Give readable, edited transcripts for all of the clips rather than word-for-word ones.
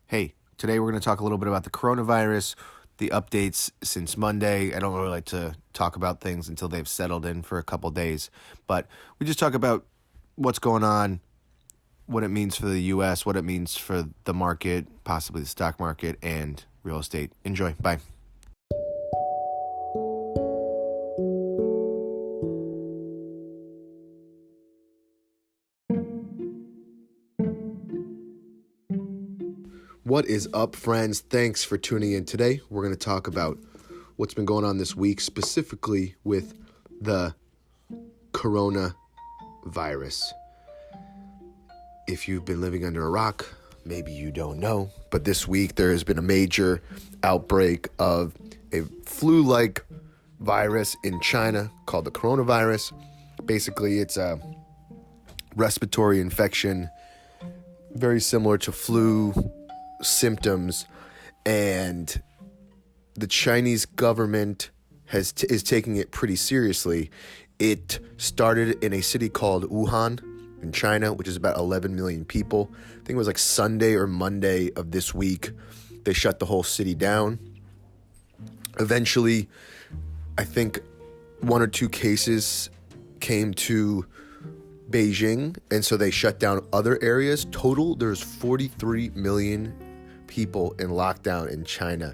Hey, today we're going to talk a little bit about the coronavirus, the updates since Monday. I don't really like to talk about things until they've settled in for a couple days, but we just talk about what's going on, what it means for the US, what it means for the market, possibly the stock market, and real estate. Enjoy. Bye. What is up, friends? Thanks for tuning in today. We're going to talk about what's been going on this week, specifically with the coronavirus. If you've been living under a rock, maybe you don't know, but this week there has been a major outbreak of a flu-like virus in China called the coronavirus. Basically, it's a respiratory infection, very similar to flu symptoms, and the Chinese government is taking it pretty seriously. It started in a city called Wuhan in China, which is about 11 million people. I think it was like Sunday or Monday of this week. They shut the whole city down. Eventually, I think one or two cases came to Beijing, and so they shut down other areas. Total, there's 43 million people in lockdown in China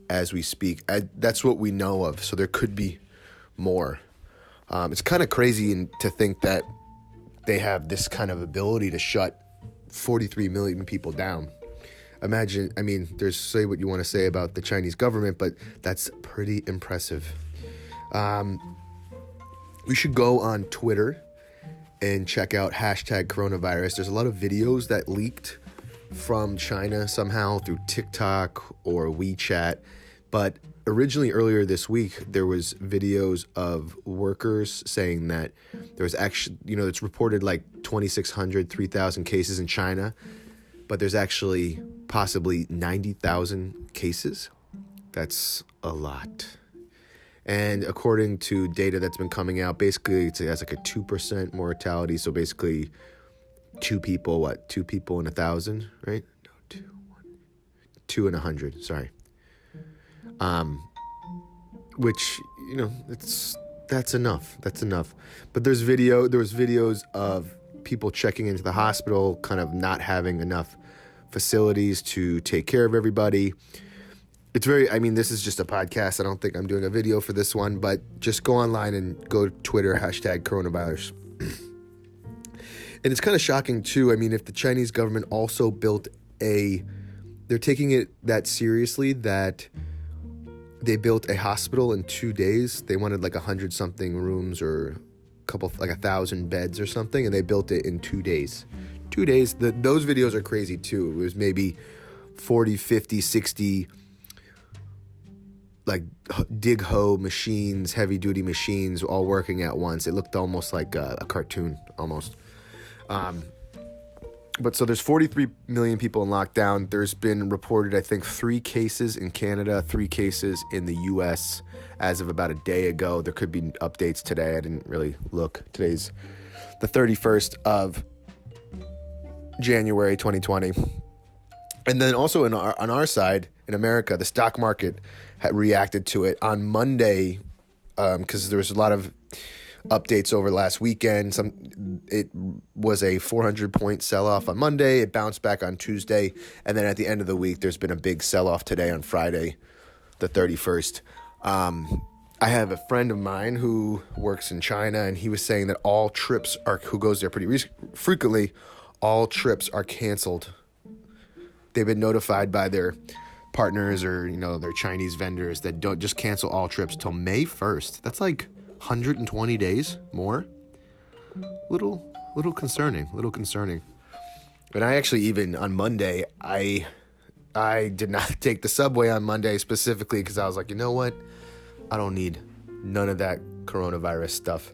as we speak. That's what we know of, so there could be more. It's kind of crazy to think that they have this kind of ability to shut 43 million people down. Imagine, there's say what you want to say about the Chinese government, but that's pretty impressive. We should go on Twitter and check out #coronavirus. There's a lot of videos that leaked from China somehow through TikTok or WeChat. But originally, earlier this week, there was videos of workers saying that there was actually, it's reported like 2,600, 3,000 cases in China, but there's actually possibly 90,000 cases. That's a lot. And according to data that's been coming out, basically it has like a 2% mortality. So basically two people in 1,000, right? No, two in 100, sorry. Which, that's enough. But there was videos of people checking into the hospital, kind of not having enough facilities to take care of everybody. It's this is just a podcast. I don't think I'm doing a video for this one, but just go online and go to Twitter, #coronavirus. And it's kind of shocking too. If the Chinese government also they're taking it that seriously that they built a hospital in 2 days. They wanted like 100 something rooms or like 1,000 beds or something, and they built it in 2 days. 2 days. Those videos are crazy too. It was maybe 40, 50, 60 like dig hoe machines, heavy duty machines, all working at once. It looked almost like a cartoon, almost. But so there's 43 million people in lockdown. There's been reported, I think, 3 cases in Canada, 3 cases in the US as of about a day ago. There could be updates today. I didn't really look. Today's the 31st of January 2020. And then also on our side, in America, the stock market had reacted to it on Monday because there was a lot of updates over last weekend. It was a 400-point sell-off on Monday. It bounced back on Tuesday. And then at the end of the week, there's been a big sell-off today on Friday, the 31st. I have a friend of mine who works in China, and he was saying that who goes there pretty frequently, all trips are canceled. They've been notified by their partners or, their Chinese vendors that don't just cancel all trips till May 1st. That's like 120 days more. Little concerning. And I actually, even on Monday, I did not take the subway on Monday specifically because I was like, you know what? I don't need none of that coronavirus stuff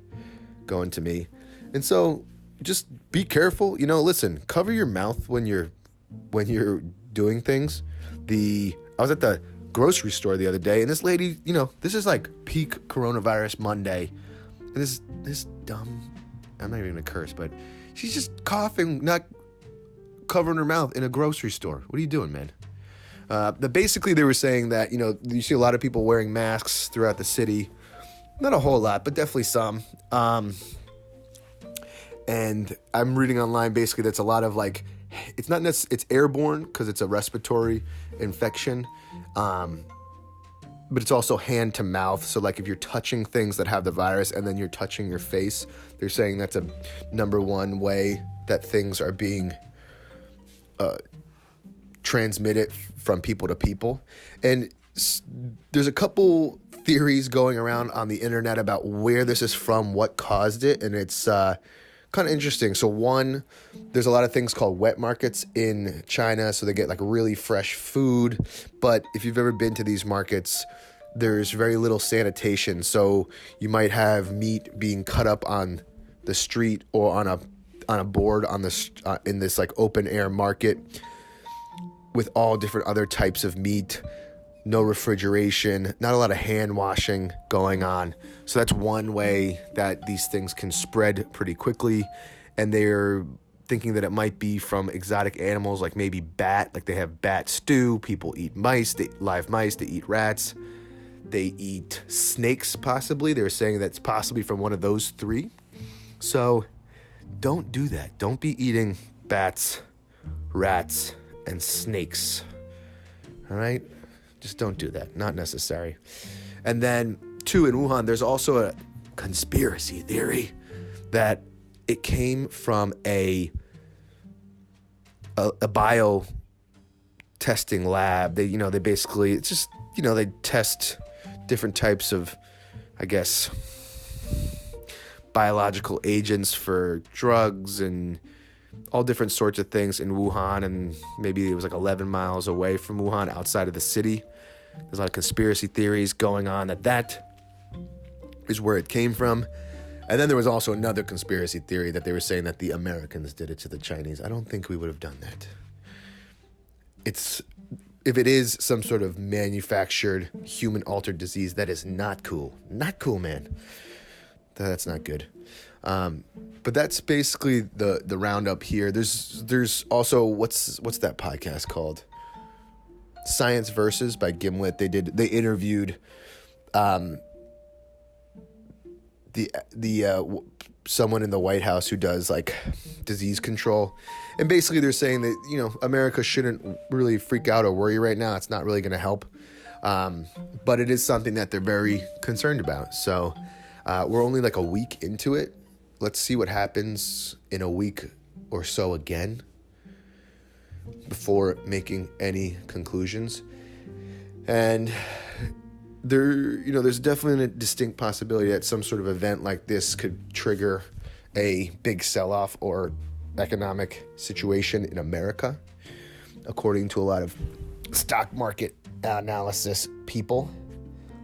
going to me. And so just be careful. Listen, cover your mouth when you're doing things. I was at the grocery store the other day, and this lady, this is like peak coronavirus Monday, and this dumb, I'm not even gonna curse, but she's just coughing, not covering her mouth in a grocery store. What are you doing, man? Basically, they were saying that, you see a lot of people wearing masks throughout the city. Not a whole lot, but definitely some. And I'm reading online, basically, that's a lot of, like, it's not necessarily, it's airborne because it's a respiratory infection. But it's also hand to mouth. So, like, if you're touching things that have the virus and then you're touching your face, they're saying that's a number one way that things are being transmitted from people to people. And there's a couple theories going around on the internet about where this is from, what caused it, and it's kind of interesting. So one, there's a lot of things called wet markets in China, so they get like really fresh food. But if you've ever been to these markets, there's very little sanitation. So you might have meat being cut up on the street or on a board on the in this like open air market with all different other types of meat. No refrigeration, not a lot of hand washing going on. So that's one way that these things can spread pretty quickly. And they're thinking that it might be from exotic animals, like maybe bat, like they have bat stew. People eat mice, live mice, they eat rats, they eat snakes possibly. They're saying that's possibly from one of those three. So don't do that. Don't be eating bats, rats, and snakes. All right? Just don't do that. Not necessary. And then, two, in Wuhan, there's also a conspiracy theory that it came from a bio testing lab. They basically, it's just, they test different types of, I guess, biological agents for drugs and all different sorts of things in Wuhan, and maybe it was like 11 miles away from Wuhan, outside of the city. There's a lot of conspiracy theories going on that is where it came from. And then there was also another conspiracy theory that they were saying that the Americans did it to the Chinese. I don't think we would have done that. If it is some sort of manufactured human-altered disease, that is not cool. Not cool, man. That's not good. But that's basically the roundup here. There's also what's that podcast called? Science Versus by Gimlet. They interviewed someone in the White House who does like disease control, and basically they're saying that America shouldn't really freak out or worry right now. It's not really going to help, but it is something that they're very concerned about. So we're only like a week into it. Let's see what happens in a week or so again before making any conclusions. And there's definitely a distinct possibility that some sort of event like this could trigger a big sell-off or economic situation in America, according to a lot of stock market analysis people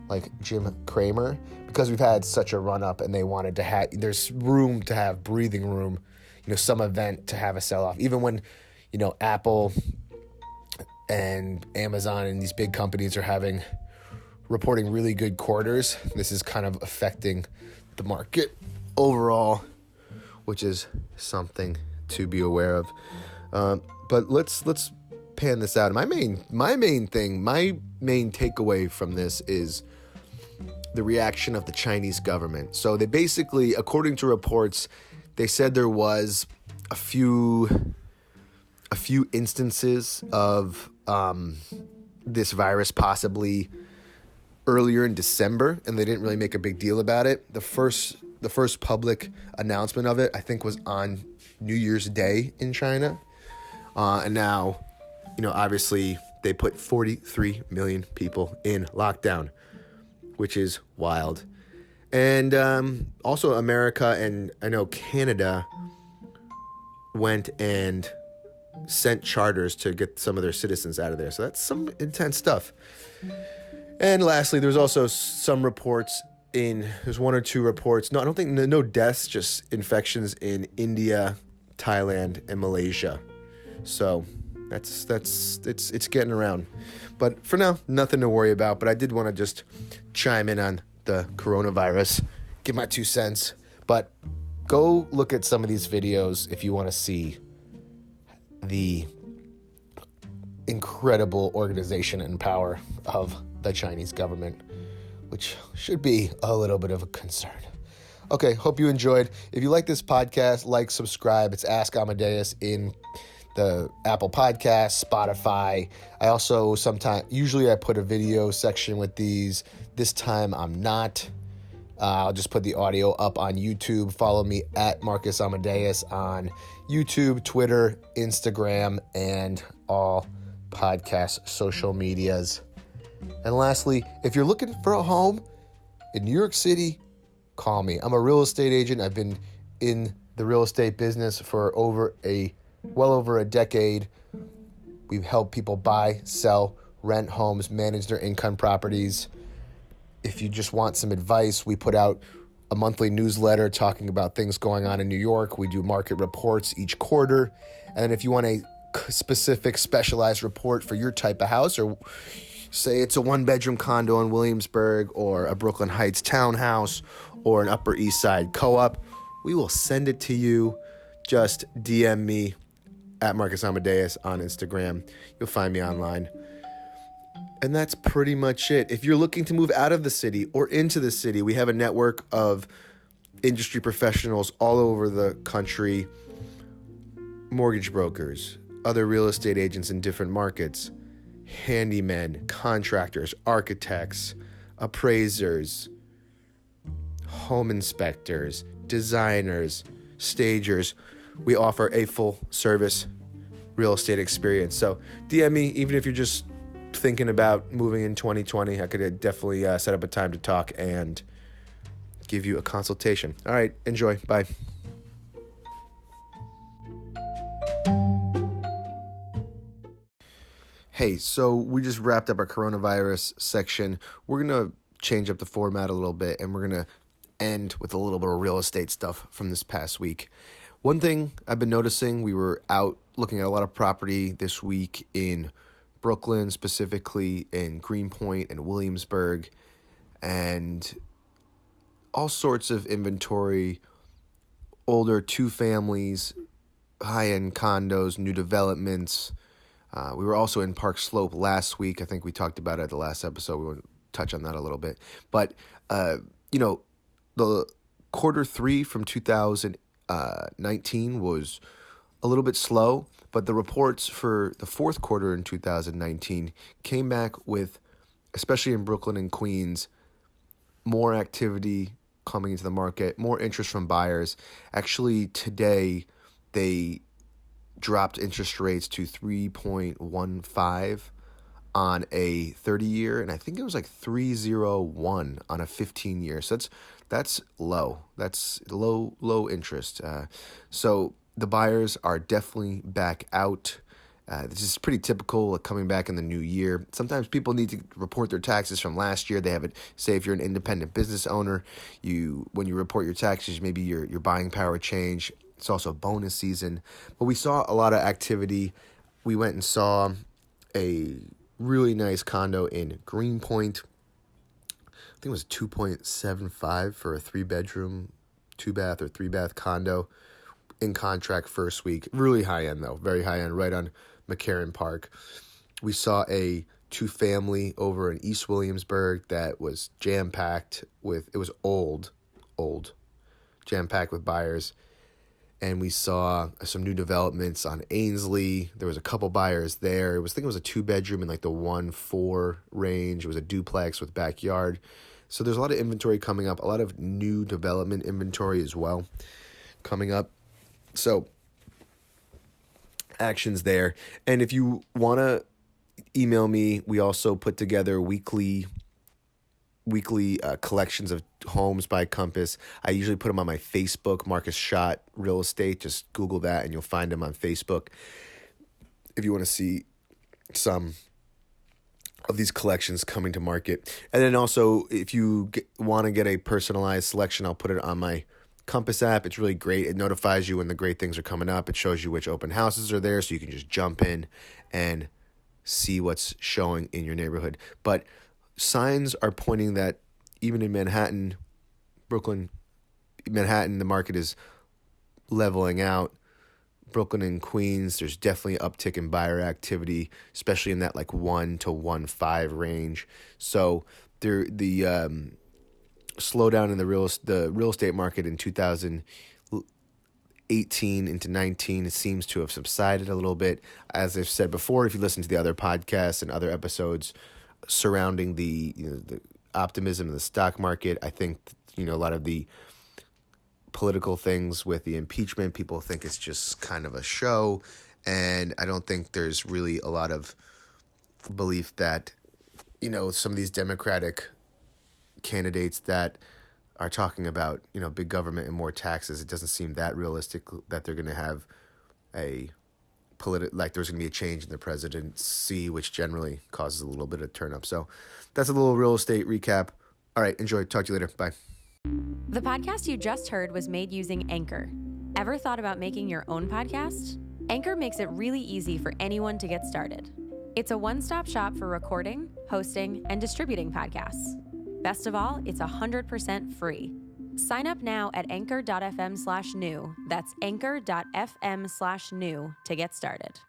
like Jim Cramer, because we've had such a run-up and they wanted to have, there's room to have breathing room, some event to have a sell-off. Even when, Apple and Amazon and these big companies are reporting really good quarters, this is kind of affecting the market overall, which is something to be aware of. But let's pan this out. My main takeaway from this is the reaction of the Chinese government. So they basically, according to reports, they said there was a few instances of this virus possibly earlier in December, and they didn't really make a big deal about it. The first public announcement of it, I think, was on New Year's Day in China. And now, obviously they put 43 million people in lockdown, which is wild. And also America and I know Canada went and sent charters to get some of their citizens out of there. So that's some intense stuff. And lastly, there's also some reports there's one or two reports. No, I don't think, no deaths, just infections in India, Thailand, and Malaysia. So it's getting around. But for now, nothing to worry about. But I did want to just chime in on the coronavirus, give my 2 cents. But go look at some of these videos if you want to see the incredible organization and power of the Chinese government, which should be a little bit of a concern. Okay, hope you enjoyed. If you like this podcast, like, subscribe. It's Ask Amadeus in the Apple Podcasts, Spotify. I also usually I put a video section with these. This time I'm not. I'll just put the audio up on YouTube. Follow me at Marcus Amadeus on YouTube, Twitter, Instagram, and all podcast social medias. And lastly, if you're looking for a home in New York City, call me. I'm a real estate agent. I've been in the real estate business for well over a decade. We've helped people buy, sell, rent homes, manage their income properties. If you just want some advice, we put out a monthly newsletter talking about things going on in New York. We do market reports each quarter. And if you want a specific specialized report for your type of house, or say it's a one-bedroom condo in Williamsburg or a Brooklyn Heights townhouse or an Upper East Side co-op, we will send it to you. Just DM me at Marcus Amadeus on Instagram. You'll find me online. And that's pretty much it. If you're looking to move out of the city or into the city, we have a network of industry professionals all over the country, mortgage brokers, other real estate agents in different markets, handymen, contractors, architects, appraisers, home inspectors, designers, stagers. We offer a full service real estate experience. So DM me, even if you're just thinking about moving in 2020, I could definitely set up a time to talk and give you a consultation. All right, enjoy. Bye. Hey, so we just wrapped up our coronavirus section. We're going to change up the format a little bit, and we're going to end with a little bit of real estate stuff from this past week. One thing I've been noticing, we were out looking at a lot of property this week in Brooklyn, specifically in Greenpoint and Williamsburg, and all sorts of inventory, older two families, high-end condos, new developments. We were also in Park Slope last week. I think we talked about it at the last episode. We want to touch on that a little bit. But, the quarter three from 2019 was a little bit slow, but the reports for the fourth quarter in 2019 came back with, especially in Brooklyn and Queens, more activity coming into the market, more interest from buyers. Actually, today they dropped interest rates to 3.15 on a 30-year, and I think it was like 3.01 on a 15-year. So that's low. That's low interest. So the buyers are definitely back out. This is pretty typical coming back in the new year. Sometimes people need to report their taxes from last year. They have it. Say if you're an independent business owner, when you report your taxes, maybe your buying power change. It's also bonus season. But we saw a lot of activity. We went and saw a really nice condo in Greenpoint. I think it was 2.75 for a 3-bedroom, 2-bath or 3-bath condo in contract first week. Really high end though, very high end, right on McCarran Park. We saw a 2-family over in East Williamsburg that was jam-packed with, it was old, jam-packed with buyers. And we saw some new developments on Ainsley. There was a couple buyers there. I think it was a 2-bedroom in like the 1.4 range. It was a duplex with backyard. So there's a lot of inventory coming up, a lot of new development inventory as well coming up. So actions there. And if you want to email me, we also put together weekly collections of homes by Compass. I usually put them on my Facebook, Marcus Schott Real Estate. Just Google that and you'll find them on Facebook if you want to see some of these collections coming to market. And then also, if you want to get a personalized selection, I'll put it on my Compass app. It's really great. It notifies you when the great things are coming up. It shows you which open houses are there, so you can just jump in and see what's showing in your neighborhood. But signs are pointing that even in Manhattan, the market is leveling out. Brooklyn and Queens, there's definitely an uptick in buyer activity, especially in that like 1 to 1.5 range. So the slowdown in the real estate market in 2018 into 19, it seems to have subsided a little bit. As I've said before, if you listen to the other podcasts and other episodes surrounding the optimism in the stock market, I think a lot of the political things with the impeachment, people think it's just kind of a show, and I don't think there's really a lot of belief that some of these Democratic candidates that are talking about big government and more taxes, it doesn't seem that realistic that they're going to have a there's going to be a change in the presidency, which generally causes a little bit of turn up. So that's a little real estate recap. All right, enjoy. Talk to you later. Bye. The podcast you just heard was made using Anchor. Ever thought about making your own podcast? Anchor makes it really easy for anyone to get started. It's a one-stop shop for recording, hosting, and distributing podcasts. Best of all, it's 100% free. Sign up now at anchor.fm/new. That's anchor.fm/new to get started.